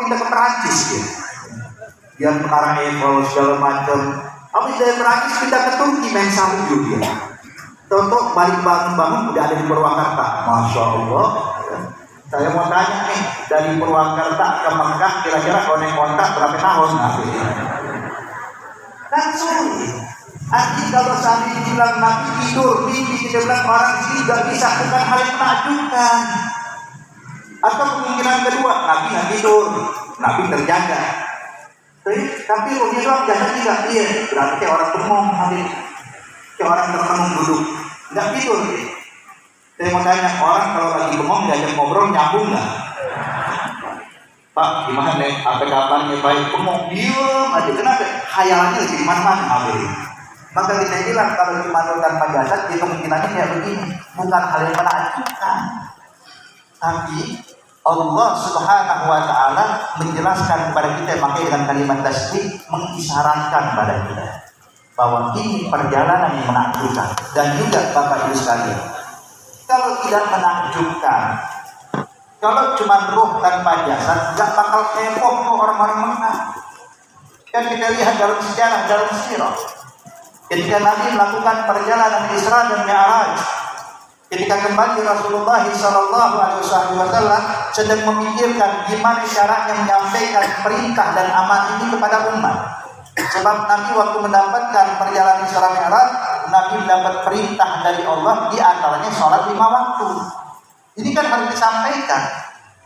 pindah ke Perancis gitu. Dia menara Eiffel segala macam. Habis dari Perancis pindah ke Turki main salju dia. Tonton balik bangun udah ada di Purwakarta. Masya Allah. Saya mau tanya nih, dari Purwakarta ke Mekah kira-kira kalau naik kontak berapa tahun? Kan sulit. Artinya kalau saat ini bilang Nabi tidur, mimpi, kita bilang orang ini tidak bisa, bukan hal yang menakjubkan. Atau kemungkinan kedua, Nabi nggak tidur, Nabi terjaga. Tapi ruhnya doang jaga tidak, iya. Berarti orang bengong hari, kayak orang termenung duduk, nggak tidur. Saya mau tanya, orang kalau lagi bengong diajak ngobrol nyambung nggak? Pak, gimana nih? Apa kabarnya baik? Bengong, diam aja. Kenapa? Khayalannya lagi di mana-mana. Maka kita bilang kalau dimanul tanpa jasad, ya kemungkinannya kayak begini. Bukan hal yang menakjubkan, tapi Allah Subhanahu wa Ta'ala menjelaskan kepada kita, makanya dengan kalimat tasbih mengisyaratkan pada kita bahwa ini perjalanan yang menakjubkan. Dan juga Bapak Ibu sekalian, kalau tidak menakjubkan, kalau cuma ruh tanpa jasad, gak bakal heboh tuh orang-orang Mekah. Kan kita lihat dalam sejarah, dalam sirah, ketika Nabi melakukan perjalanan Isra dan Mi'raj, ketika kembali Rasulullah SAW sedang memikirkan gimana caranya menyampaikan perintah dan amanat ini kepada umat. Sebab Nabi waktu mendapatkan perjalanan Isra Mi'raj, Nabi mendapat perintah dari Allah, di antaranya sholat 5 waktu. Ini kan harus disampaikan.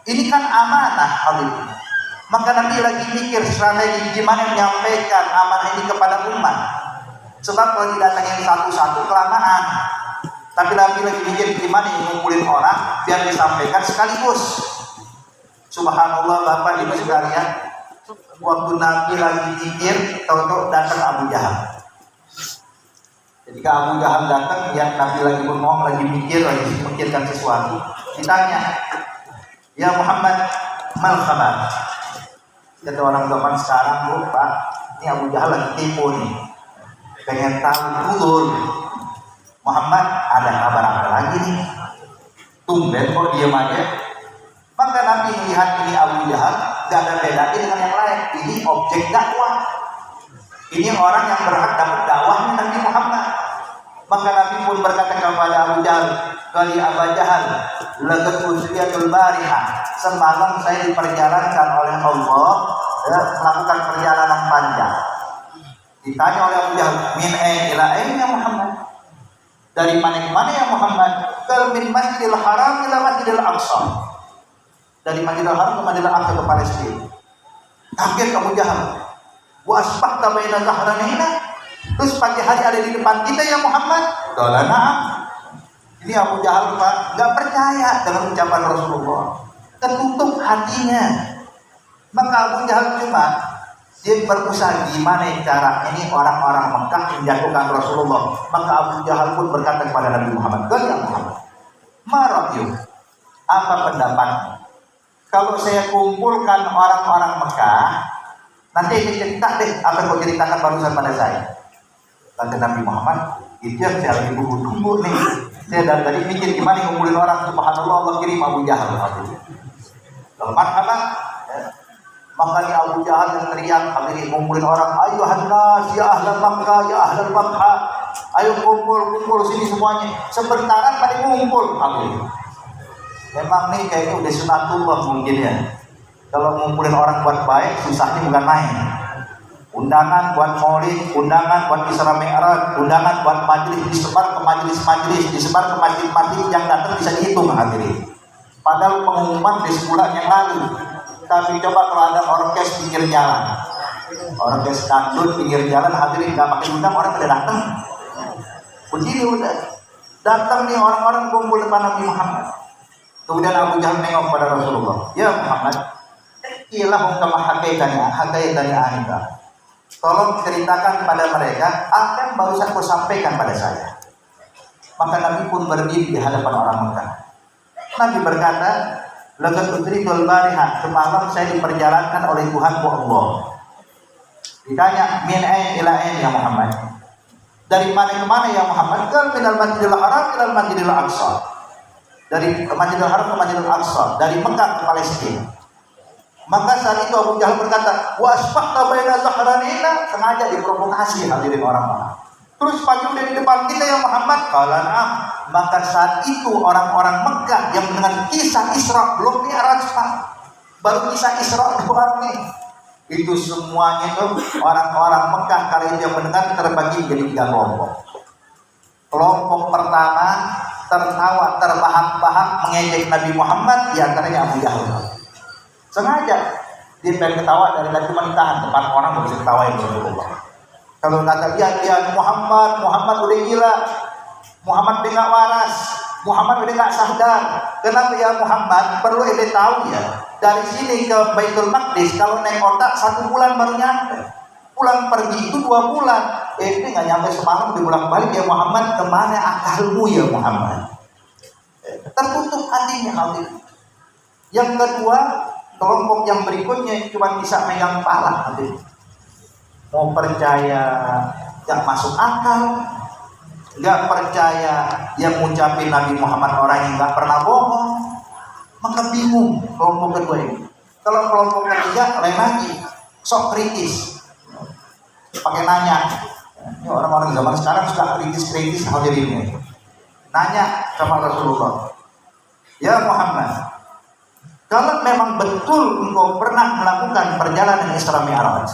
Ini kan amanah hal itu. Maka Nabi lagi mikir strategi gimana menyampaikan amanah ini kepada umat. Sebab kalau didatangin satu-satu kelamaan. Tapi Nabi lagi mikir gimana ngumpulin orang biar disampaikan sekaligus. Subhanallah Bapak Ibu sekalian, waktu Nabi lagi mikir, tahu-tahu datang Abu Jahal. Ketika Abu Jahal datang, yang Nabi lagi bengong, lagi mikir, lagi memikirkan sesuatu, ditanya, ya Muhammad, mal khabar? Kata orang zaman sekarang, Pak, ini Abu Jahal lagi tipu nih, pengen tahu betul Muhammad ada kabar apa lagi nih? Tumben kok diam aja. Maka Nabi melihat ini Abu Jahal gak ada bedanya dengan yang lain. Ini objek dakwah. Ini orang yang berhak dapat dakwahnya Nabi Muhammad. Maka Nabi pun berkata kepada Abu Jahal, "Kali Abu Jahal, laqad usriyatul barihah. Semalam saya diperjalankan oleh Allah, melakukan perjalanan panjang." Ditanya oleh Abu Jahal, "Min ain ila ain ya Muhammad?" Dari mana ke mana ya Muhammad? Qal min Masjidil Haram ila Masjidil Aqsa. Dari Masjidil Haram ke Masjidil Aqsa ke Palestina. Kaget Abu Jahal. Wa asbahta baina zahranaina. Terus pagi hari ada di depan kita ya Muhammad? Qala na'am. Ini Abu Jahal Pak enggak percaya dengan ucapan Rasulullah. Tertutup hatinya. Maka Abu Jahal cuma dia berusaha gimana cara ini orang-orang Mekah menjatuhkan Rasulullah. Maka Abu Jahal pun berkata kepada Nabi Muhammad, "Ya Muhammad, marahyu, apa pendapatmu? Kalau saya kumpulkan orang-orang Mekah, nanti ini cerita deh apa yang kau ceritakan barusan pada saya." Kata Nabi Muhammad, itu yang saya lagi tunggu nih. Saya dari tadi mikir gimana ngumpulin orang. Subhanallah, Allah kirim Abu Jahal. Lepas apa? Maka Abu Jahal yang teriak, hadirin ngumpulin orang, ayo nas ya ahlal Makkah, ya ahlal Makkah, ayo kumpul sini semuanya. Sebentaran pada ngumpul. Memang nih kayaknya udah sunatullah mungkin ya. Kalau ngumpulin orang buat baik, susahnya bukan main. Undangan buat maulid, undangan buat Isra Mi'raj, undangan buat majelis, disebar ke majelis-majelis, disebar ke masjid-masjid, yang datang bisa dihitung hadirin. Padahal pengumuman di sebulan yang lalu. Tapi coba kalau ada orkes pinggir jalan, orkes dangdut pinggir jalan, hadirin nggak pakai undang, orang pada datang. Begini udah datang nih orang-orang kumpul depan Nabi Muhammad. Kemudian Abu Jahal nengok pada Rasulullah, ya Muhammad, ilahum kama hakaitani anka. Tolong ceritakan pada mereka apa yang barusan kau sampaikan pada saya. Maka Nabi pun berdiri di hadapan orang Mekah. Nabi berkata, laqad udrikul barihah, semalam saya diperjalankan oleh Tuhanku Allah. Ditanya, min ain ila ain ya Muhammad? Dari mana ke mana ya Muhammad? Qal minal Masjidil Haram ilal Masjidil Aqsa. Dari Masjidil Haram ke Masjidil Aqsa, dari Mekah ke Palestina. Maka saat itu Abu Jahal berkata, wasfaqta baina zahranina, sengaja diprovokasi hadirin orang-orang. Terus maju dari depan kita ya Muhammad. Qala na'am. Maka saat itu orang-orang Mekah yang mendengar kisah Isra, belum Mi'raj Pak, baru kisah Isra doang nih. Itu semuanya itu orang-orang Mekah kali itu yang mendengar terbagi menjadi 3 kelompok. Kelompok pertama tertawa, terbahak-bahak mengejek Nabi Muhammad, di antaranya Abu Jahal. Sengaja dia pengen ketawa dari tadi, cuma ditahan depan orang nggak bisa ketawain Rasulullah. Kalau kata dia Muhammad udah gila, Muhammad udah nggak waras, Muhammad udah nggak sadar. Kenapa ya Muhammad? Perlu ente tahu ya, dari sini ke Baitul Maqdis kalau naik otak 1 bulan baru nyampe. Pulang pergi itu 2 bulan. Ini nggak nyampe semalam diulang balik ya Muhammad. Kemana akalmu ya Muhammad? Tertutup hatinya hal itu. Yang kedua, kelompok yang berikutnya cuma bisa megang kepala. Mau percaya nggak masuk akal, nggak percaya yang ngucapin Nabi Muhammad orang yang nggak pernah bohong. Maka bingung kelompok kedua ini. Kalau kelompok ketiga lain lagi, sok kritis, pakai nanya. Ini orang-orang zaman sekarang suka kritis hadirin. Nanya sama Rasulullah, ya Muhammad, kalau memang betul engkau pernah melakukan perjalanan Isra Mi'raj,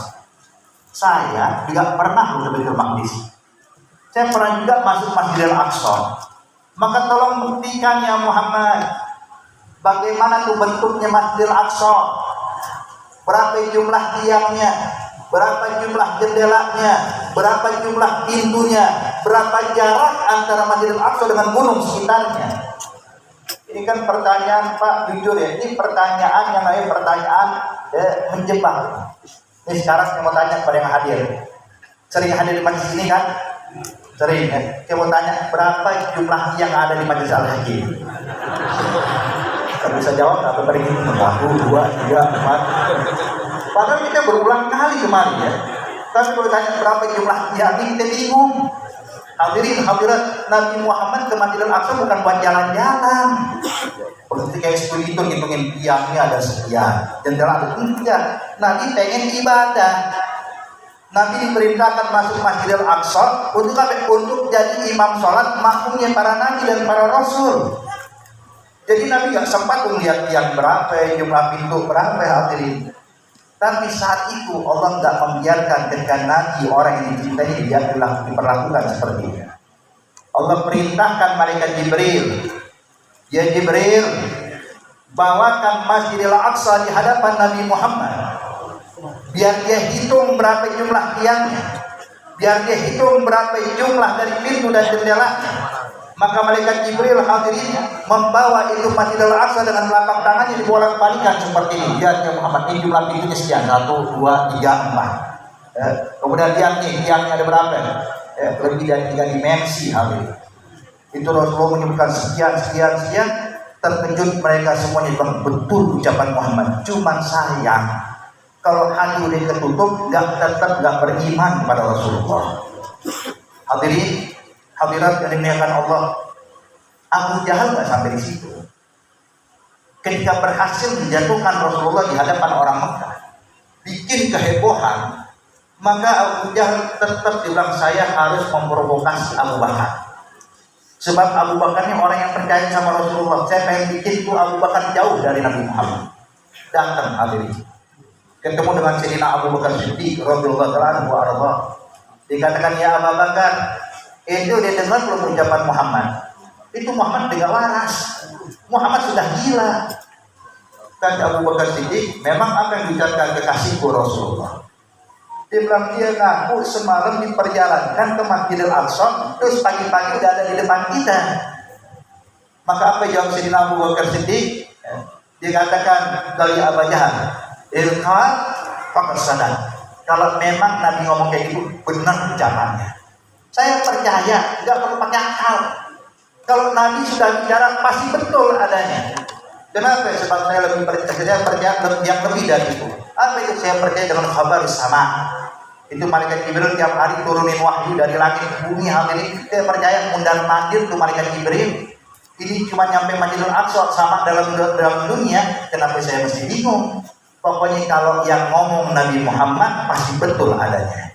saya juga pernah ke Baitul Maqdis. Saya pernah juga masuk Masjidil Aqsa. Maka tolong buktikan ya Muhammad, bagaimana tuh bentuknya Masjidil Aqsa? Berapa jumlah tiangnya? Berapa jumlah jendelanya? Berapa jumlah pintunya? Berapa jarak antara Masjidil Aqsa dengan gunung sekitarnya? Ini kan pertanyaan Pak, jujur ya, ini pertanyaan yang namanya pertanyaan menjebak. Ini sekarang saya mau tanya kepada yang hadir. Sering hadir di majelis ini kan? Sering ya. Saya mau tanya, berapa jumlah yang ada di majelis Al-Hakim? Kalau bisa jawab, apa tadi itu? 1, 2, 3, 4. Padahal kita berulang kali kemarin ya. Tapi kalau tanya berapa jumlah yang kita bingung. Hadirin hadirat, Nabi Muhammad ke Masjidil Aqsa bukan buat jalan-jalan. Seperti kayak spiritus ngitungin tiangnya ada sekian, jendela ada enggak. Nabi pengen ibadah. Nabi diperintahkan masuk Masjidil Aqsa untuk apa? Untuk jadi imam sholat makmumnya para nabi dan para rasul. Jadi Nabi nggak sempat melihat tiang berapa, jumlah pintu berapa hadirin. Tapi saat itu Allah nggak membiarkan ketika Nabi orang yang dicintai dia diperlakukan seperti itu. Allah perintahkan malaikat Jibril, ya Jibril, bawakan Masjidil Aqsa di hadapan Nabi Muhammad. Biar dia hitung berapa jumlah tiangnya, biar dia hitung berapa jumlah dari pintu dan jendelanya. Maka malaikat Jibril hadirin membawa itu Masjidil Aqsa dengan telapak tangannya dibolak-balikan seperti ini. Lihat ya Muhammad, ini jumlah pintunya sekian, 1, 2, 3, 4. Kemudian lihat nih tiangnya ada berapa? Lebih dari 3 dimensi hadirin. Itu Rasulullah menyebutkan sekian. Terkejut mereka semuanya bilang betul ucapan Muhammad. Cuman sayang kalau hati udah ketutup, tetap nggak beriman kepada Rasulullah. Hadirin hadirat yang dimuliakan Allah, Abu Jahal nggak sampai di situ. Ketika berhasil menjatuhkan Rasulullah di hadapan orang Mekah, bikin kehebohan, maka Abu Jahal tetap bilang saya harus memprovokasi Abu Bakar. Sebab Abu Bakar ini orang yang percaya sama Rasulullah. Saya pengen bikin tuh Abu Bakar jauh dari Nabi Muhammad. Datang hadirin, ketemu dengan Sayyidina Abu Bakar Siddiq radhiyallahu anhu. Dikatakan ya Abu Bakar, itu dia dengar belum ucapan Muhammad? Itu Muhammad tidak waras. Muhammad sudah gila. Kata Abu Bakar Siddiq, memang apa yang diucapkan kekasihku Rasulullah? Dia bilang dia ngaku semalam diperjalankan ke Masjidil Aqsa, terus pagi-pagi udah ada di depan kita. Maka apa jawab Sayyidina Abu Bakar Siddiq? Dia katakan dari Abu Jahal, ilqal faqad sadaq. Kalau memang Nabi ngomong kayak gitu, benar ucapannya. Saya percaya, nggak perlu pakai akal. Kalau Nabi sudah bicara, pasti betul adanya. Kenapa? Sebab saya lebih percaya yang lebih dari itu. Apa itu? Saya percaya dengan kabar sama. Itu malaikat Jibril tiap hari turunin wahyu dari langit ke bumi. Hal ini saya percaya mundar mandir tuh malaikat Jibril. Ini cuma nyampe Masjidil Aqsa sama dalam dunia. Kenapa saya mesti bingung? Pokoknya kalau yang ngomong Nabi Muhammad pasti betul adanya.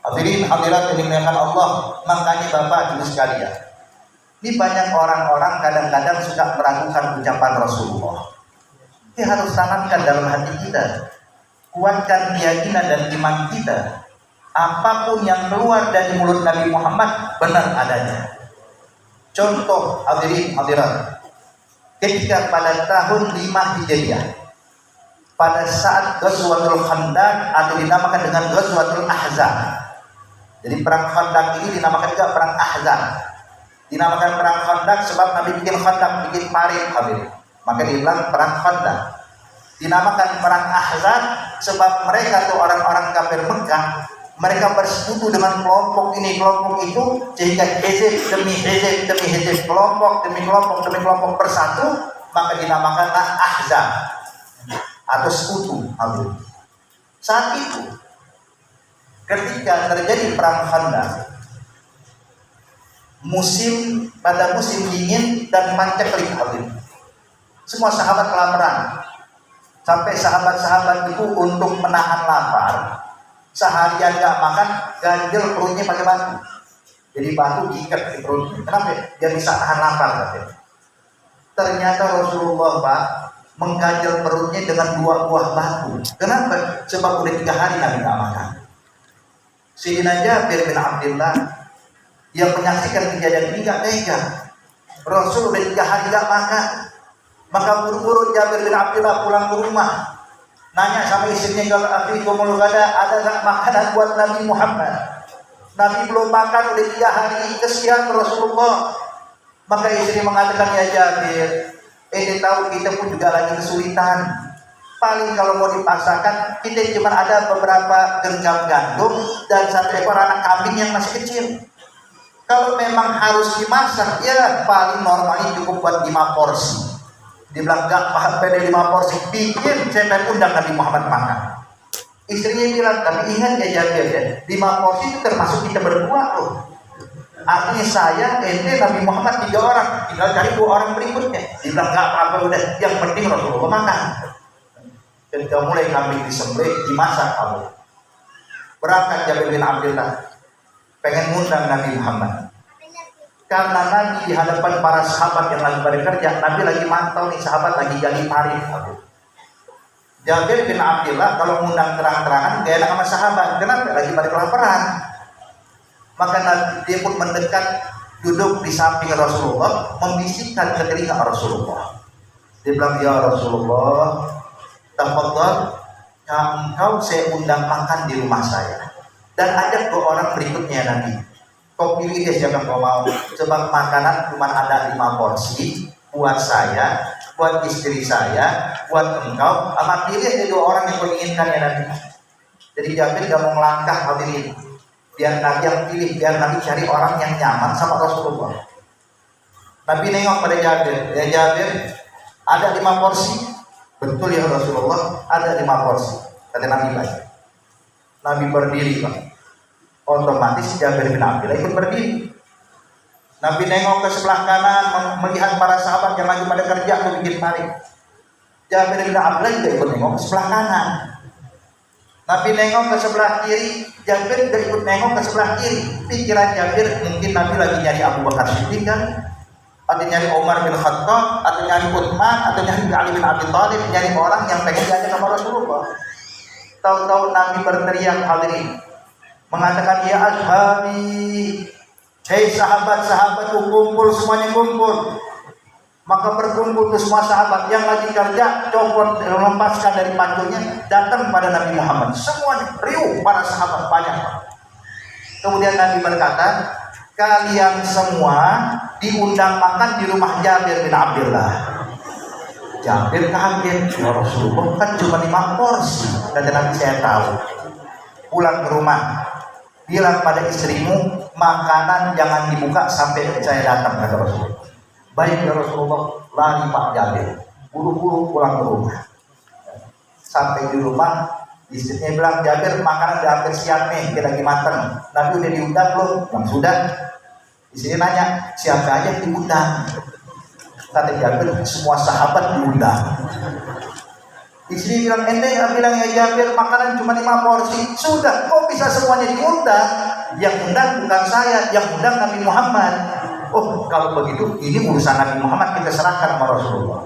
Hadirin hadirat yang dimuliakan Allah, makanya Bapak Ibu sekalian, ini banyak orang-orang kadang-kadang suka meragukan ucapan Rasulullah. Ini harus tanamkan dalam hati kita, kuatkan keyakinan dan iman kita. Apapun yang keluar dari mulut Nabi Muhammad benar adanya. Contoh hadirin hadirat, ketika pada tahun 5 Hijriah, pada saat Ghazwatul Khandaq atau dinamakan dengan Ghazwatul Ahzab. Jadi perang Khandaq ini dinamakan juga perang Ahzab. Dinamakan perang Khandaq sebab Nabi bikin Khandaq, bikin parit hadirin. Maka dibilang perang Khandaq. Dinamakan perang Ahzab sebab mereka tuh orang-orang kafir Mekah, mereka bersekutu dengan kelompok ini, kelompok itu, sehingga hizib demi hizib demi hizib, kelompok demi kelompok demi kelompok bersatu, maka dinamakanlah Ahzab atau sekutu. Saat itu ketika terjadi perang Khandaq, pada musim dingin dan paceklik, semua sahabat kelaparan. Sampai sahabat-sahabat itu untuk menahan lapar, seharian gak makan, ganjel perutnya pakai batu. Jadi batu diikat di perutnya. Kenapa? Dia bisa tahan lapar katanya. Ternyata Rasulullah Pak mengganjel perutnya dengan 2 buah batu. Kenapa? Sebab udah 3 hari Nabi gak makan. Sayyidina Jabir bin Abdullah yang menyaksikan kejadian ini gak tega. Rasul udah 3 hari gak makan. Maka buru-buru Jabir bin Abdullah pulang ke rumah, nanya sama istrinya, kalau afikumul gada, ada gak makanan buat Nabi Muhammad? Nabi belum makan udah 3 hari, kesian Rasulullah. Maka istri mengatakan, ya Jabir, ini tahu kita pun juga lagi kesulitan. Paling kalau mau dipaksakan, kita cuma ada beberapa genggam gandum dan 1 ekor anak kambing yang masih kecil. Kalau memang harus dimasak, ya paling normalnya cukup buat 5 porsi. Dia bilang, gak paham pada 5 porsi, bikin saya pengen undang Nabi Muhammad makan. Istrinya bilang, tapi ingat ya Jabir, 5 porsi itu termasuk kita berdua loh. Artinya saya, ente, Nabi Muhammad 3 orang, tinggal cari 2 orang berikutnya. Dia bilang, gak apa-apa udah, yang penting Rasulullah makan. Ketika mulai kambing disembelih, dimasak kamu. Berangkat Jabir bin Abdullah, pengen ngundang Nabi Muhammad. Karena Nabi di hadapan para sahabat yang lagi pada kerja, Nabi lagi mantau nih sahabat lagi gali parit. Jabir bin Abdullah kalau ngundang terang-terangan gak enak sama sahabat. Kenapa? Lagi pada kelaparan. Maka Nabi dia pun mendekat, duduk di samping Rasulullah, membisikkan ke telinga Rasulullah. Dia bilang, ya Rasulullah, tafadhal, engkau saya undang makan di rumah saya. Dan ajak 2 orang berikutnya Nabi. Kau pilih deh siapa kau mau. Sebab makanan cuma ada 5 porsi. Buat saya, buat istri saya, buat engkau. Amat pilih aja 2 orang yang kau inginkan ya Nabi. Jadi Jabir gak mau melangkah hadirin. Biar Nabi yang pilih, biar Nabi cari orang yang nyaman sama Rasulullah. Nabi nengok pada Jabir. Ya Jabir, ada 5 porsi. Betul ya Rasulullah, ada 5 porsi. Kata Nabi baik. Nabi berdiri Pak. Otomatis Jabir bin Abdullah ikut berdiri. Nabi nengok ke sebelah kanan, melihat para sahabat yang lagi pada kerja untuk bikin parit. Jabir bin Abdullah juga ikut nengok ke sebelah kanan. Nabi nengok ke sebelah kiri, Jabir juga ikut nengok ke sebelah kiri. Pikiran Jabir, mungkin Nabi lagi nyari Abu Bakar Siddiq kan, atau nyari Umar bin Khattab, atau nyari Utsman, atau nyari Ali bin Abi Thalib, nyari orang yang pengen diajak sama Rasulullah. Tahu-tahu Nabi berteriak hadirin, mengatakan, ya ashabi, hei sahabat-sahabatku, kumpul semuanya kumpul. Maka berkumpul ke semua sahabat yang lagi kerja, copot, melepaskan dari panculnya, datang pada Nabi Muhammad. Semuanya riuh, para sahabat banyak. Kemudian Nabi berkata, kalian semua diundang makan di rumah Jabir bin Abdullah. Jabir kaget, ya Rasulullah kan cuma 5 porsi. Kata Nabi, saya tahu. Pulang ke rumah, bilang pada istrimu, makanan jangan dibuka sampai saya datang, kata Rasulullah. Baik ya Rasulullah, lari Pak Jabir, buru-buru pulang ke rumah. Sampai di rumah, istrinya bilang, Jabir makanan udah hampir siap nih, kita lagi mateng. Nabi udah diundang belum? Yang sudah. Istrinya nanya, siapa aja yang diundang? Kata Jabir, semua sahabat diundang. Istri bilang, ente nggak bilang ya Jabir makanan cuma 5 porsi. Sudah, kok bisa semuanya diundang? Yang undang bukan saya, yang undang Nabi Muhammad. Oh, kalau begitu ini urusan Nabi Muhammad, kita serahkan sama Rasulullah.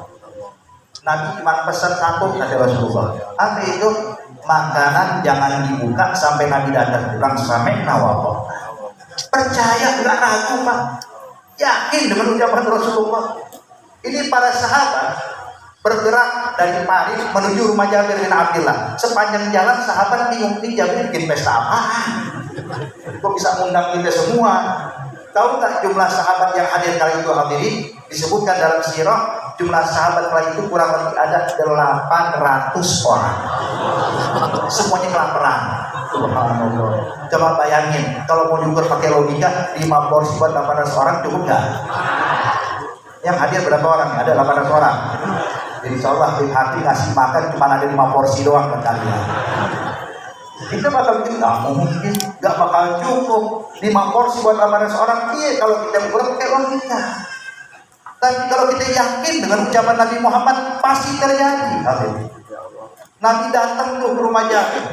Nabi cuma pesan satu, kata Rasulullah. Apa itu? Makanan jangan dibuka sampai Nabi datang pulang sampai nawabah. Percaya, nggak ragu Pak. Yakin dengan ucapan Rasulullah. Ini para sahabat bergerak dari Paris menuju rumah Jabir bin Abdullah. Sepanjang jalan sahabat bingung, ini Jabir bikin pesta apa? Kok bisa mengundang kita semua? Tahu nggak jumlah sahabat yang hadir kali itu hadirin? Disebutkan dalam sirah, jumlah sahabat kali itu kurang lebih ada 800 orang. Semuanya kelaparan. Subhanallah. Coba bayangin, kalau mau diukur pakai logika, 5 porsi buat 800 orang cukup nggak? Yang hadir berapa orang? Ada 800 orang. Jadi insya Allah hati ngasih makan cuma ada 5 porsi doang buat kalian. Kita bakal bikin nggak mungkin, nggak bakal cukup 5 porsi buat 800 orang. Iya kalau kita kurang pakai uang kita. Tapi kalau kita yakin dengan ucapan Nabi Muhammad pasti terjadi. Nabi datang tuh ke rumah Jabir,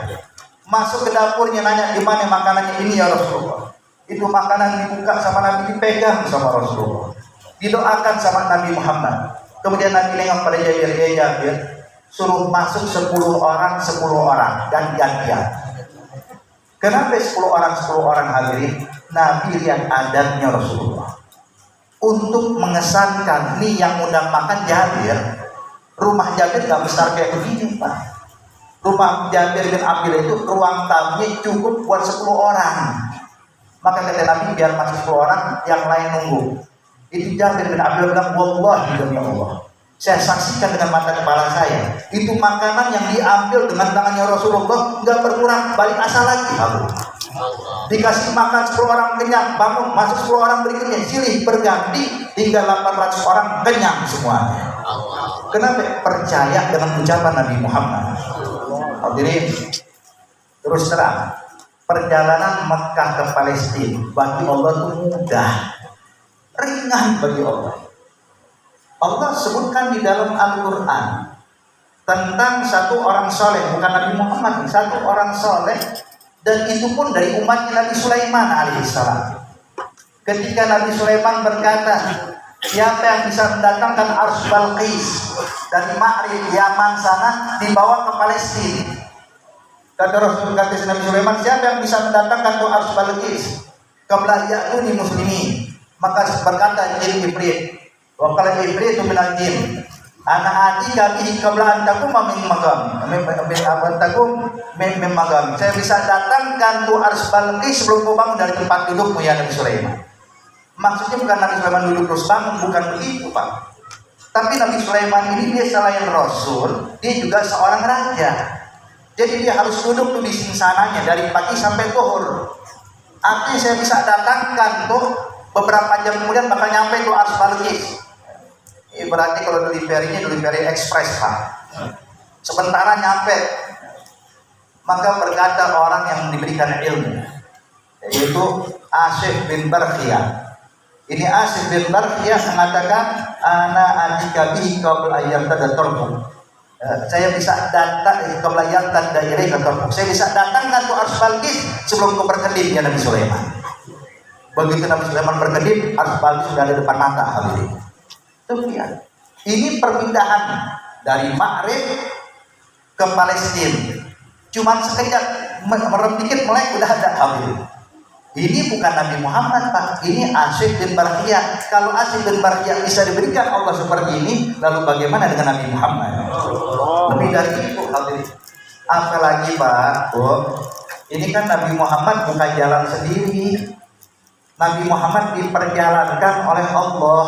masuk ke dapurnya nanya di mana makanannya ini ya Rasulullah. Itu makanan dibuka sama Nabi, dipegang sama Rasulullah, didoakan sama Nabi Muhammad. Kemudian Nabi nengok pada Jabir, ya Jabir, suruh masuk 10 orang gantian. Kenapa 10 orang hadirin? Nabi lihat adabnya Rasulullah. Untuk mengesankan nih yang undang makan Jabir, rumah Jabir gak besar kayak begini Pak. Rumah Jabir bin Abdullah itu ruang tamunya cukup buat 10 orang. Maka kata Nabi biar masuk 10 orang, yang lain nunggu. Itu Jabir bin Abdullah bilang, wallahi demi Allah, saya saksikan dengan mata kepala saya, itu makanan yang diambil dengan tangannya Rasulullah nggak berkurang, balik asal lagi. Dikasih makan 10 orang kenyang, bangun masuk 10 orang berikutnya, silih berganti hingga 800 orang kenyang semuanya. Kenapa? Percaya dengan ucapan Nabi Muhammad. Hadirin, terus terang, perjalanan Mekah ke Palestina bagi Allah itu mudah, ringan bagi Allah. Allah sebutkan di dalam Al-Quran tentang satu orang soleh, bukan Nabi Muhammad, satu orang soleh, dan itu pun dari umat Nabi Sulaiman alaihissalam. Ketika Nabi Sulaiman berkata, siapa yang bisa mendatangkan Ars Balqis dari Ma'rib Yaman sana dibawa ke Palestina? Kata Rasulullah, kata Nabi Sulaiman, siapa yang bisa mendatangkan tuh Ars Balqis? Qabla ya'tuni muslimin. Maka berkata Jibril, wa qala Jibril minal jin, ana atika bihi qabla an takuma min magam. Saya bisa datangkan tuh Ars Balqis sebelum kau bangun dari tempat dudukmu ya Nabi Sulaiman. Maksudnya bukan Nabi Sulaiman duduk terus bangun, bukan begitu Pak. Tapi Nabi Sulaiman ini dia selain Rasul, dia juga seorang raja. Jadi dia harus duduk tuh di singsananya dari pagi sampai zuhur. Artinya saya bisa datangkan tuh beberapa jam kemudian bakal nyampe tuh Ars Balqis. Ini berarti kalau delivery express Pak. Sementara nyampe, maka berkata orang yang diberikan ilmu, yaitu Asif bin Barkhiyah. Ini Asif bin Barkhiyah mengatakan, ana atika bihi qabla ayyam tadaturku. Saya bisa datang ke layar dan daerah kantor. Saya bisa datangkan tuh Ars Balqis sebelum kau berkedip ya Nabi Sulaiman. Begitu Nabi Sulaiman berkedip, Ars Balqis sudah ada depan mata hadirin. Demikian. Ini perpindahan dari Ma'rib ke Palestina. Cuman sekejap, merem dikit melek udah ada hadirin. Ini bukan Nabi Muhammad Pak, ini Asif bin Barkhiyah. Kalau Asif bin Barkhiyah bisa diberikan Allah seperti ini, lalu bagaimana dengan Nabi Muhammad? Lebih dari itu hadirin. Apalagi Pak, ini kan Nabi Muhammad bukan jalan sendiri. Nabi Muhammad diperjalankan oleh Allah.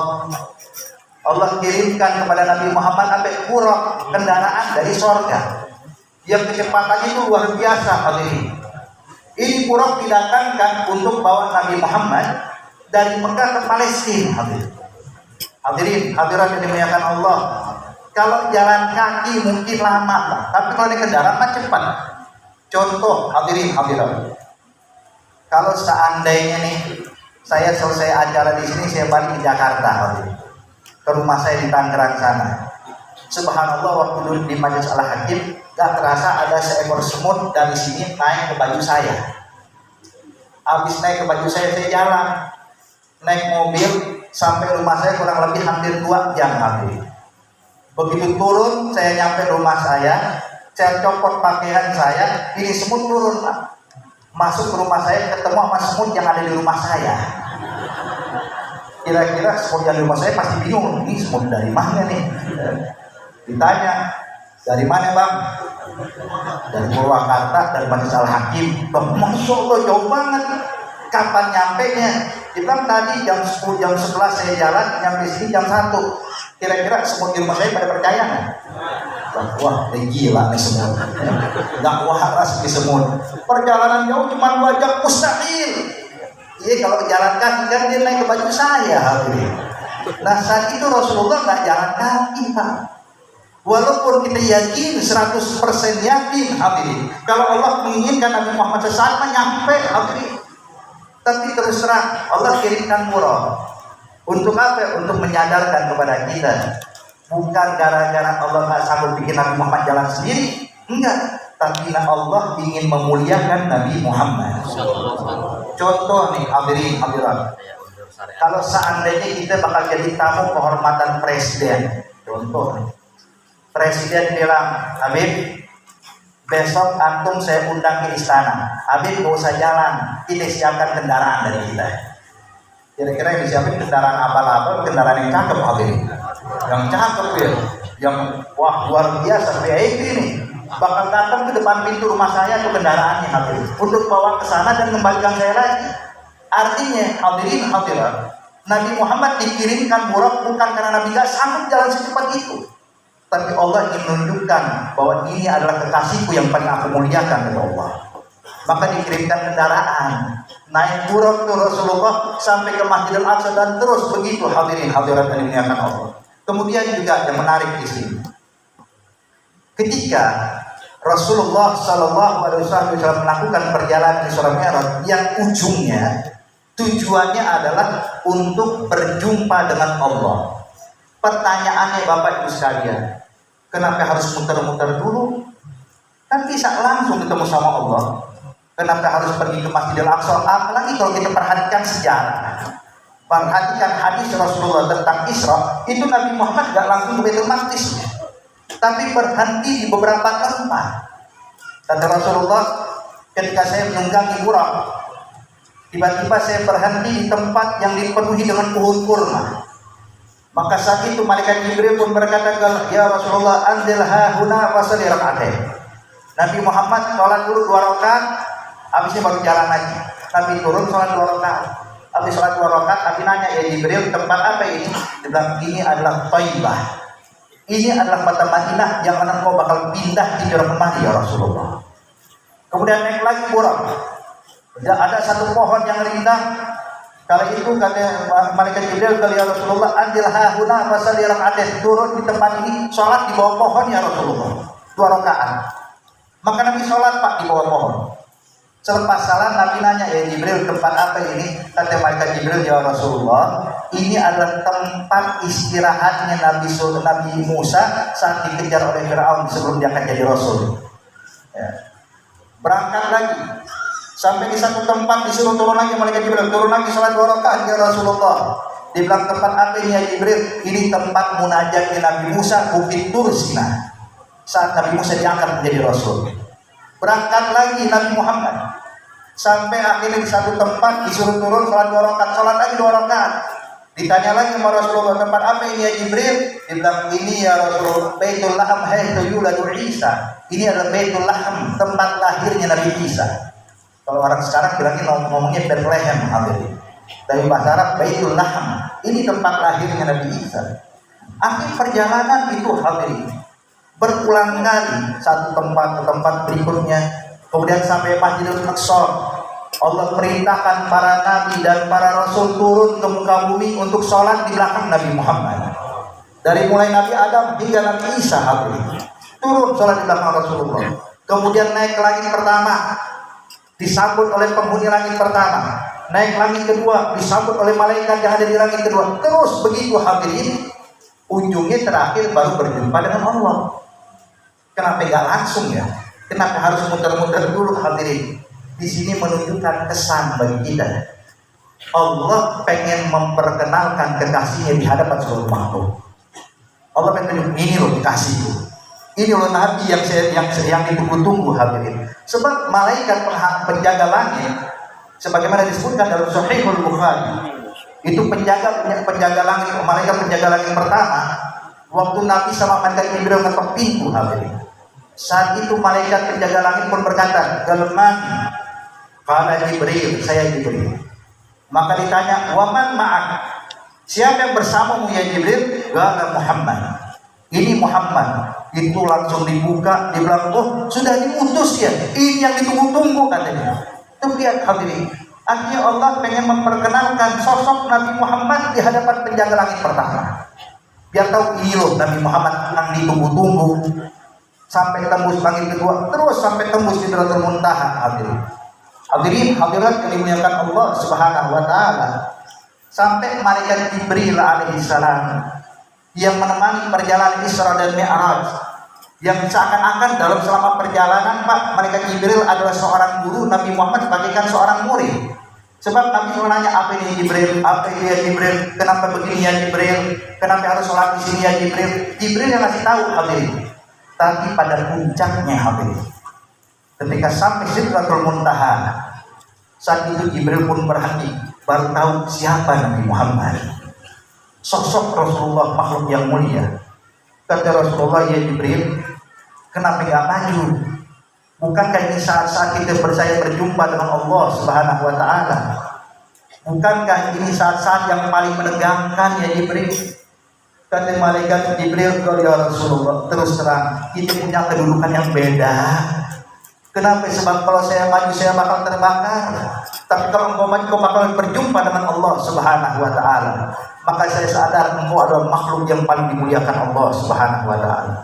Allah kirimkan kepada Nabi Muhammad sampai Buraq, kendaraan dari sorga yang kecepatannya itu luar biasa hadirin. Ini Buraq didatangkan untuk bawa Nabi Muhammad dari Mekah ke Palestina hadirin. Hadirin, hadirat yang dimuliakan Allah. Kalau jalan kaki mungkin lama Pak, tapi kalau naik kendaraan mah cepat. Contoh hadirin hadirat. Kalau seandainya nih saya selesai acara di sini, saya balik ke Jakarta hadirin, ke rumah saya di Tangerang sana. Subhanallah, waktu duduk di Majelis Al-Hakim, gak terasa ada seekor semut dari sini naik ke baju saya. Habis naik ke baju saya jalan, naik mobil sampai rumah saya kurang lebih hampir 2 jam habis. Begitu turun, saya nyampe rumah saya copot pakaian saya, ini semut turun, Pak. Masuk ke rumah saya, ketemu sama semut yang ada di rumah saya. Kira-kira semut yang di rumah saya pasti bingung, ini semut dari mana nih? Ditanya, dari mana Bang? Dari Purwakarta, dari Majelis Al-Hakim. Bang, Masya Allah, jauh banget. Kapan nyampe nya? Dia bilang tadi jam 10, jam 11 saya jalan, nyampe sini jam 1. Kira-kira semut di rumah saya pada percaya nggak? Wah, gila nih semut. Nggak waras nih semut. Perjalanan jauh cuma 2 jam, mustahil. Iya, kalau jalan kaki kan dia naik ke baju saya. Nah, saat itu Rasulullah nggak jalan kaki, Pak. Walaupun kita yakin 100% yakin, hadirin, kalau Allah menginginkan Nabi Muhammad SAW nyampe, hadirin. Tapi terus terang Allah kirimkan murah. Untuk apa? Untuk menyadarkan kepada kita. Bukan gara-gara Allah nggak sanggup bikin Nabi Muhammad jalan sendiri, enggak. Tapi Allah ingin memuliakan Nabi Muhammad. Contoh nih, hadirin hadirat. Kalau seandainya kita bakal jadi tamu kehormatan presiden, contoh nih. Presiden bilang, Habib, besok antum saya undang ke istana. Habib gak usah jalan, kita siapkan kendaraan dari kita. Kira-kira yang disiapin kendaraan abal-abal, kendaraan yang cakep, Habib. Yang cakep ya, yang wah luar biasa, VIP nih. Bakal datang ke depan pintu rumah saya tuh kendaraannya, Habib, untuk bawa ke sana dan kembalikan saya lagi. Artinya, hadirin hadirat, Nabi Muhammad dikirimkan murah bukan karena Nabi gak sanggup jalan secepat itu. Tapi Allah ingin menunjukkan bahwa ini adalah kekasihku yang paling aku muliakan oleh Allah. Maka dikirimkan kendaraan, naik buruk tuh Rasulullah sampai ke Masjidil Aqsa dan terus begitu, hadirin hadirat yang dimuliakan Allah. Kemudian juga yang menarik di sini, ketika Rasulullah SAW melakukan perjalanan Isra Mi'raj yang ujungnya tujuannya adalah untuk berjumpa dengan Allah. Pertanyaannya Bapak Ibu sekalian, kenapa harus muter-muter dulu? Kan bisa langsung ketemu sama Allah. Kenapa harus pergi ke Masjidil Aqsa? Apalagi kalau kita perhatikan sejarah, perhatikan hadis Rasulullah tentang Isra, itu Nabi Muhammad gak langsung ke Baitul Maqdis, tapi berhenti di beberapa tempat. Kata Rasulullah, ketika saya menunggangi Buraq, tiba-tiba saya berhenti di tempat yang dipenuhi dengan pohon kurma. Maka saat itu malaikat Jibril pun berkata, ya Rasulullah, anzil hahuna fasalli rak'atain. Nabi Muhammad sholat dulu 2 rakaat, habisnya baru jalan lagi. Nabi turun sholat 2 rakaat, habis sholat 2 rakaat, Nabi nanya, ya Jibril, tempat apa ini? Dia bilang, ini adalah Thaibah. Ini adalah kota Madinah yang mana kau bakal pindah di kemari ya Rasulullah. Kemudian naik lagi Buraq. Ada satu pohon yang rindang. Kala itu kata malaikat Jibril, ya Rasulullah, anzil hahuna fasalli rak'atain, turun di tempat ini, sholat di bawah pohon ya Rasulullah, 2 rakaat. Maka Nabi sholat Pak di bawah pohon. Selepas salam Nabi nanya, ya Jibril, tempat apa ini? Kata malaikat Jibril, ya Rasulullah, ini adalah tempat istirahatnya Nabi Musa saat dikejar oleh Fir'aun sebelum dia akan jadi Rasul. Ya. Berangkat lagi sampai di satu tempat, disuruh turun lagi malaikat Jibril, turun lagi sholat 2 rakaat ya Rasulullah. Dibilang tempat apa ini ya Jibril? Ini tempat munajatnya Nabi Musa, Bukit Tur Sina, saat Nabi Musa diangkat menjadi Rasul. Berangkat lagi Nabi Muhammad sampai akhirnya di satu tempat, disuruh turun sholat 2 rakaat, sholat lagi 2 rakaat. Ditanya lagi sama Rasulullah, tempat apa ini ya Jibril? Dibilang, ini ya Rasulullah, Baitul Laham haitsu yuladu Isa. Ini adalah Baitul Laham, tempat lahirnya Nabi Isa. Kalau orang sekarang bilangnya ngomongnya Bethlehem, hadirin. Dari bahasa Arab Baitul Laham, ini tempat lahirnya Nabi Isa. Akhir perjalanan itu, hadirin, berulang kali satu tempat ke tempat berikutnya, kemudian sampai Masjidil Aqsa. Allah perintahkan para nabi dan para rasul turun ke muka bumi untuk sholat di belakang Nabi Muhammad. Dari mulai Nabi Adam hingga Nabi Isa, hadirin, turun sholat di belakang Rasulullah. Kemudian naik ke langit pertama, disambut oleh penghuni langit pertama. Naik langit kedua, disambut oleh malaikat yang ada di langit kedua. Terus begitu, hadirin, ujungnya terakhir baru berjumpa dengan Allah. Kenapa nggak langsung ya? Kenapa harus muter-muter dulu hadirin? Di sini menunjukkan kesan bagi kita. Allah pengen memperkenalkan kekasihnya di hadapan seluruh makhluk. Allah pengen tunjuk, ini loh kekasihku. Ini loh Nabi yang ditunggu-tunggu hadirin. Sebab malaikat penjaga langit, sebagaimana disebutkan dalam Sahihul Bukhari, itu penjaga langit, malaikat penjaga langit pertama, waktu Nabi sama malaikat Jibril ngetok pintu hadirin. Saat itu malaikat penjaga langit pun berkata, "Galman." Qala Jibril, saya Jibril. Maka ditanya, "Waman ma'ak?" Siapa yang bersamamu ya Jibril? Qala Muhammad. Ini Muhammad. Itu langsung dibuka, dibilang, "Oh, sudah diutus ya. Ini yang ditunggu-tunggu," katanya. Itu lihat hadirin. Akhirnya Allah pengen memperkenalkan sosok Nabi Muhammad di hadapan penjaga langit pertama. Biar tahu ini loh Nabi Muhammad yang ditunggu-tunggu. Sampai tembus langit kedua, terus sampai tembus di Sidratul Muntaha hadirin. Hadirin, hadirat yang dimuliakan Allah Subhanahu wa taala. Sampai malaikat Jibril alaihi salam yang menemani perjalanan Isra dan Mi'raj, yang seakan-akan dalam selama perjalanan Pak, malaikat Jibril adalah seorang guru, Nabi Muhammad bagaikan seorang murid. Sebab Nabi nanya, "Apa ini Jibril? Apa ini ya Jibril? Kenapa begini ya Jibril? Kenapa harus sholat di sini ya Jibril?" Jibril yang ngasih tahu hadirin. Tapi pada puncaknya hadirin, ketika sampai Sidratul Muntaha, saat itu Jibril pun berhenti, baru tahu siapa Nabi Muhammad, sosok Rasulullah, makhluk yang mulia. Kata Rasulullah, "Ya Jibril, kenapa nggak maju? Bukankah ini saat-saat kita berjumpa dengan Allah Subhanahu wa taala? Bukankah ini saat-saat yang paling menegangkan ya Jibril?" Kata malaikat Jibril, "Ya Rasulullah, terus terang kita punya kedudukan yang beda. Kenapa? Sebab kalau saya maju saya bakal terbakar. Tapi kalau engkau maju kau bakal berjumpa dengan Allah Subhanahu wa taala. Maka saya sadar engkau adalah makhluk yang paling dimuliakan Allah Subhanahu wa taala."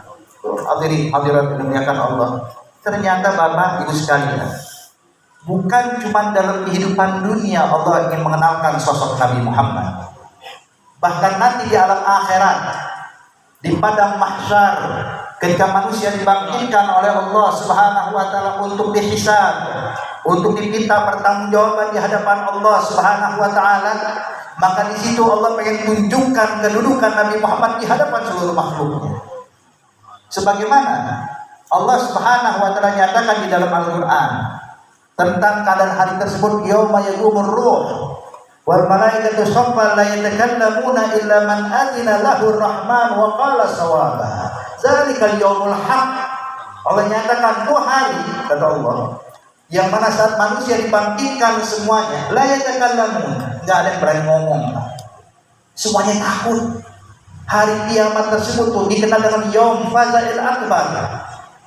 Hadirin hadirat dimuliakan Allah. Ternyata Bapak Ibu sekalian, bukan cuma dalam kehidupan dunia Allah ingin mengenalkan sosok Nabi Muhammad. Bahkan nanti di alam akhirat, di padang mahsyar, ketika manusia dibangkitkan oleh Allah Subhanahu wa taala untuk dihisab, untuk diminta pertanggungjawaban di hadapan Allah Subhanahu wa taala, maka di situ Allah pengen tunjukkan kedudukan Nabi Muhammad di hadapan seluruh makhluknya. Sebagaimana Allah Subhanahu wa taala nyatakan di dalam Al-Qur'an tentang keadaan hari tersebut, yauma yaqumur ruh wal malaikatu saffan la yatakallamuna illa man adina lahu rahman wa qala sawaba. Zalikal yaumul haq. Allah nyatakan itu hari, kata Allah, yang mana saat manusia dibangkitkan semuanya, la yatakallamun, enggak ada yang berani ngomong. Semuanya takut. Hari kiamat tersebut tuh dikenal dengan yaum fazail akbar.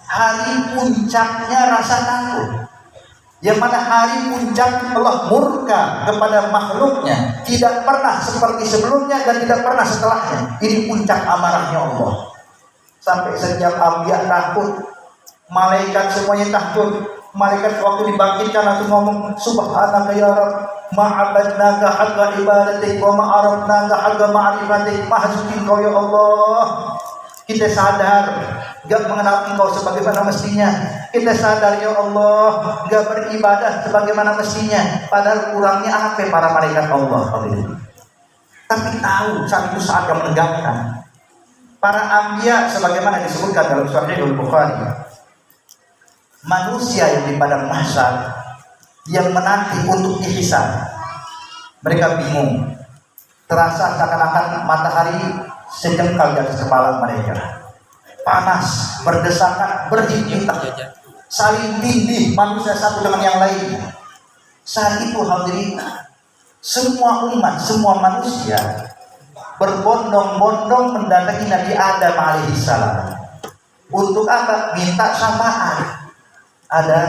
Hari puncaknya rasa takut. Yang mana hari puncak Allah murka kepada makhluknya, tidak pernah seperti sebelumnya dan tidak pernah setelahnya. Ini puncak amarahnya Allah. Sampai setiap anbiya takut, malaikat semuanya takut. Malaikat waktu dibangkitkan langsung ngomong, "Subhanaka ya Rabb, ma'abadnaka haqqa ibadatik wa ma'arabnaka haqqa ma'rifatik." Maha suci Engkau ya Allah. Kita sadar gak mengenal Engkau sebagaimana mestinya. Kita sadar ya Allah gak beribadah sebagaimana mestinya. Padahal kurangnya apa para malaikat Allah. Tapi tahu saat itu saat yang menegangkan. Para anbiya sebagaimana disebutkan dalam Sahihul Bukhari, manusia yang di padang mahsyar yang menanti untuk dihisab, mereka bingung. Terasa seakan-akan matahari sejengkal di atas kepala mereka. Panas, berdesakan, berhimpitan, saling tindih manusia satu dengan yang lain. Saat itu hadirin, semua umat, semua manusia berbondong-bondong mendatangi Nabi Adam alaihissalam. Untuk apa? Minta syafaat. Ada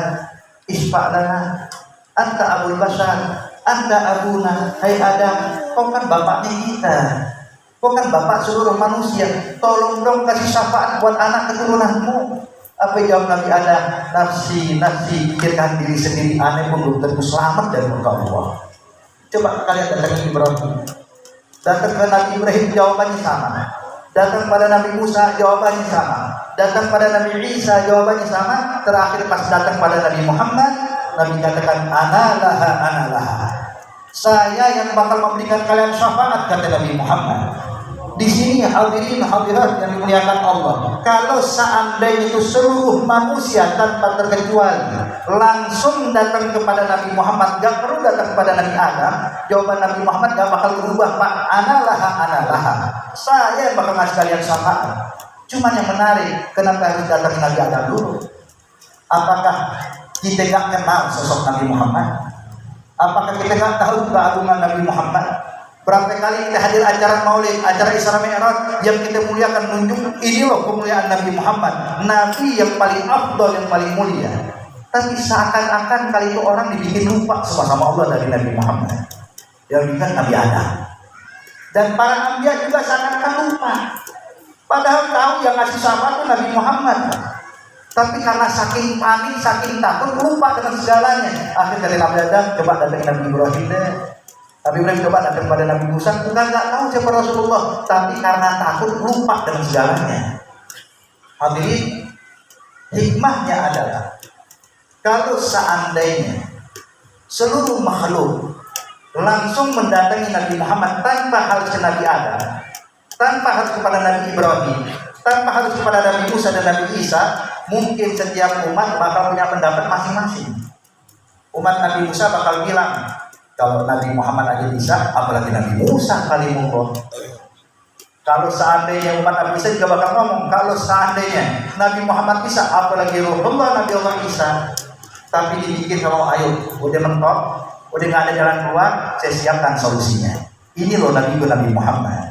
isfa'lana, anta abul bashar, anta abuna, hai Adam, kau kan bapaknya kita, kau kan bapak seluruh manusia, tolong dong kasih syafaat buat anak keturunanmu. Apa jawab Nabi Adam? Nafsi, nafsi, pikirkan diri sendiri, aneh pun belum tentu selamat dari muka Allah. Coba kalian datang ke Ibrahim, datang ke Nabi Ibrahim, jawabannya sama. Datang pada Nabi Musa, jawabannya sama. Datang pada Nabi Isa, jawabannya sama. Terakhir pas datang pada Nabi Muhammad, Nabi katakan, Analaha, analaha. Saya yang bakal memberikan kalian syafaat, kata Nabi Muhammad. Di sini hadirin hadirat yang dimuliakan Allah, kalau seandainya itu seluruh manusia tanpa terkecuali langsung datang kepada Nabi Muhammad, gak perlu datang kepada Nabi Adam, jawaban Nabi Muhammad gak bakal berubah, Pak. Analaha, analaha. Saya yang bakal ngasih kalian syafaat. Cuman yang menarik, kenapa harus datang Nabi Adam dulu? Apakah kita gak kenal sosok Nabi Muhammad? Apakah kita gak tahu keagungan Nabi Muhammad? Berapa kali kita hadir acara maulid, acara Isra Mi'raj yang kita muliakan, nunjuk ini loh kemuliaan Nabi Muhammad, Nabi yang paling afdal, yang paling mulia. Tapi seakan-akan kali itu orang dibikin lupa sama Allah dari Nabi Muhammad, yang dibikin Nabi Adam. Dan para anbiya juga seakan-akan lupa. Padahal tahu yang ngasih syafaat itu Nabi Muhammad. Tapi karena saking panik, saking takut, lupa dengan segalanya. Akhirnya dari Nabi Adam, coba datang Nabi Ibrahim deh. Nabi Ibrahim coba datang kepada Nabi Musa, bukan nggak tahu siapa Rasulullah, tapi karena takut lupa dengan segalanya. Hadirin, hikmahnya adalah kalau seandainya seluruh makhluk langsung mendatangi Nabi Muhammad tanpa harus ke Nabi Adam, tanpa harus kepada Nabi Ibrahim, tanpa harus kepada Nabi Musa dan Nabi Isa, mungkin setiap umat bakal punya pendapat masing-masing. Umat Nabi Musa bakal bilang, kalau Nabi Muhammad aja bisa, apalagi Nabi Musa kalimullah. Kalau seandainya umat Nabi Isa juga bakal ngomong, kalau seandainya Nabi Muhammad bisa, apalagi Rasulullah Nabi Allah Isa. Tapi dibikin kalau ayo, udah mentok, udah nggak ada jalan keluar, saya siapkan solusinya. Ini loh Nabi Muhammad.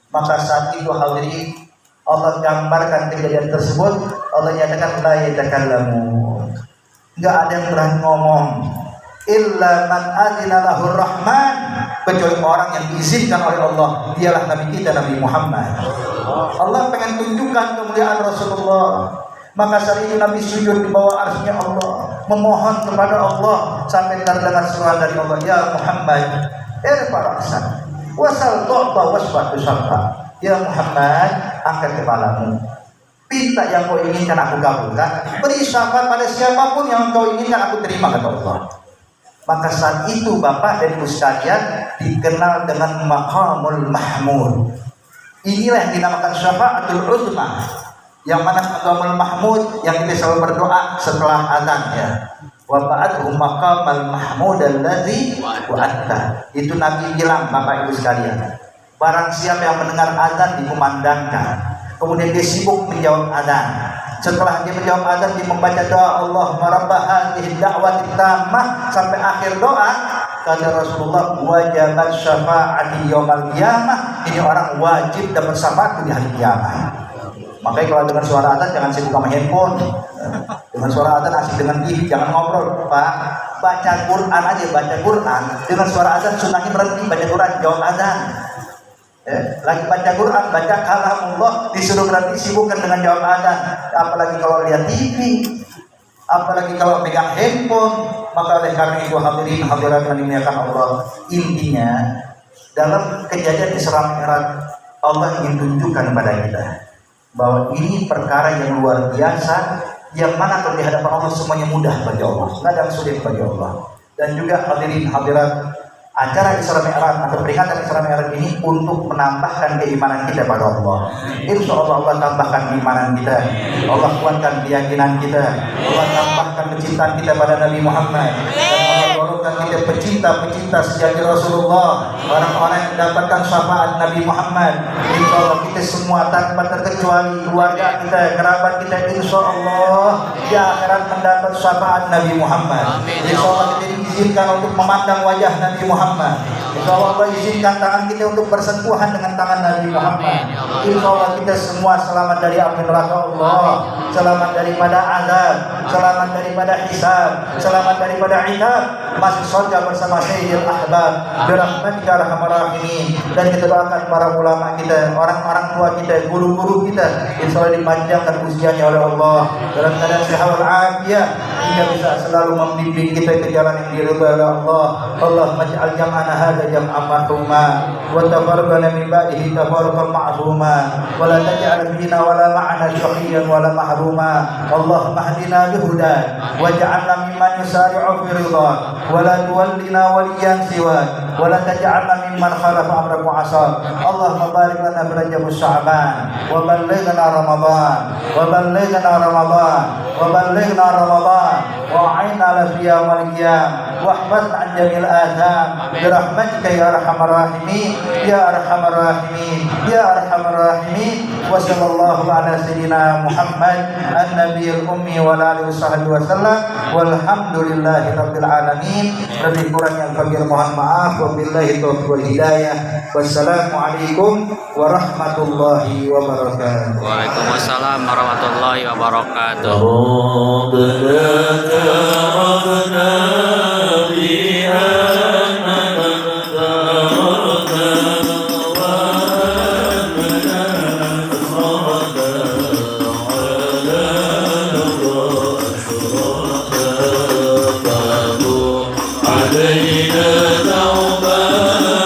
Maka saat itu hadirin, Allah gambarkan kejadian tersebut. Allah nyatakan la yatakallamun, nggak ada yang berani ngomong. Illa man adzina lahur rahman, kecuali orang yang diizinkan oleh Allah, dialah Nabi kita Nabi Muhammad. Allah pengen tunjukkan kemuliaan Rasulullah. Maka saat itu Nabi sujud di bawah arsy-Nya Allah, memohon kepada Allah sampai terdengar suara dari Allah, ya Muhammad, irfa ra'sak wasal tu'ta wasbatu syarfa. Ya Muhammad, angkat kepalamu, minta yang kau inginkan aku kabulkan, beri syafaat pada siapapun yang kau inginkan aku terima, kata Allah. Maka saat itu Bapak dan Ibu sekalian dikenal dengan Maqamul Mahmud. Inilah yang dinamakan Syafa'atul Uzma, yang mana Maqamul Mahmud yang kita selalu berdoa setelah azan ya. Wa ba'athu maqamal mahmud allazi wa'atta. Itu Nabi bilang, Bapak Ibu sekalian, barang siapa yang mendengar azan dikumandangkan, kemudian dia sibuk menjawab azan. Setelah dia menjawab azan, dia membaca doa Allahumma rabba hadhihi da'wati tammah sampai akhir doa, kata Rasulullah, wajabat syafa'ati yaumil qiyamah. Ini orang wajib dapat syafaat di hari kiamat. Makanya kalau dengar suara azan jangan sibuk sama handphone. Dengan suara azan asik dengan TV, jangan ngobrol, Pak. Baca Quran aja, baca Quran. Dengan suara azan sunnahnya berhenti, baca Quran, jawab azan. Lagi baca Quran, baca kalamullah, disuruh berhenti, sibukkan dengan jawab azan. Apalagi kalau lihat TV, apalagi kalau pegang handphone. Maka oleh karena itu hadirin hadirat yang dimuliakan Allah, intinya dalam kejadian Isra Mi'raj, Allah ingin tunjukkan kepada kita bahwa ini perkara yang luar biasa, yang mana kalau di hadapan Allah semuanya mudah bagi Allah, nggak ada yang sulit bagi Allah. Dan juga hadirin hadirat, acara Isra Mi'raj atau peringatan Isra Mi'raj ini untuk menambahkan keimanan kita pada Allah. Insya Allah Allah tambahkan keimanan kita, Allah kuatkan keyakinan kita, Allah tambahkan kecintaan kita pada Nabi Muhammad, dan Allah golongkan kita pecinta-pecinta sejati Rasulullah, orang-orang yang mendapatkan syafaat Nabi Muhammad. Insya Allah kita semua tanpa terkecuali, keluarga kita, kerabat kita, insya Allah di akhirat mendapat syafaat Nabi Muhammad. Insya Allah kita diizinkan untuk memandang wajah Nabi Muhammad. Insya Allah izinkan tangan kita untuk bersentuhan dengan tangan Nabi Muhammad. Insya Allah kita semua selamat dari api neraka Allah, selamat daripada azab, selamat daripada hisab, selamat daripada iqab, masuk surga bersama Sayyidil Ahbab birahmatika arhamar rahimin. Dan kita doakan para ulama kita, orang-orang tua kita, guru-guru kita, insya Allah dipanjangkan usianya oleh Allah dalam keadaan sehat wal afiat, hingga bisa selalu membimbing kita ke jalan yang diridhai oleh Allah. Allahumma ij'al jam'ana hadza jam'an marhuma wa tafarraqana min ba'dihi tafarruqan ma'suma wa la taj'al fina wa la ma'ana shaqiyyan wa la mahruma. Allahumma hdina bihudak waj'alna mimman yusari'u fi ridhak wa la tuwallina waliyan siwak wa la taj'alna mimman khalafa amraka wa 'asak. Allahumma barik lana fi Rajab Sya'ban wa ballighna Ramadan wa ballighna Ramadan wa ballighna Ramadan wa a'inna ala qiyam wal qiyam wa ihfazna an jamil atham bi rahmatika ya arhamar rahimin ya arhamar rahimin ya arhamar rahimin. Wa sallallahu ala sayyidina Muhammad an-nabiyil ummi wa ala alihi wasahbihi wasallam walhamdulillahi rabbil alamin. Lebih kurang yang kami mohon maaf. Wabillahi taufiq wal hidayah. Wassalamu alaikum warahmatullahi wabarakatuh. Waalaikumsalam warahmatullahi wabarakatuh. عليه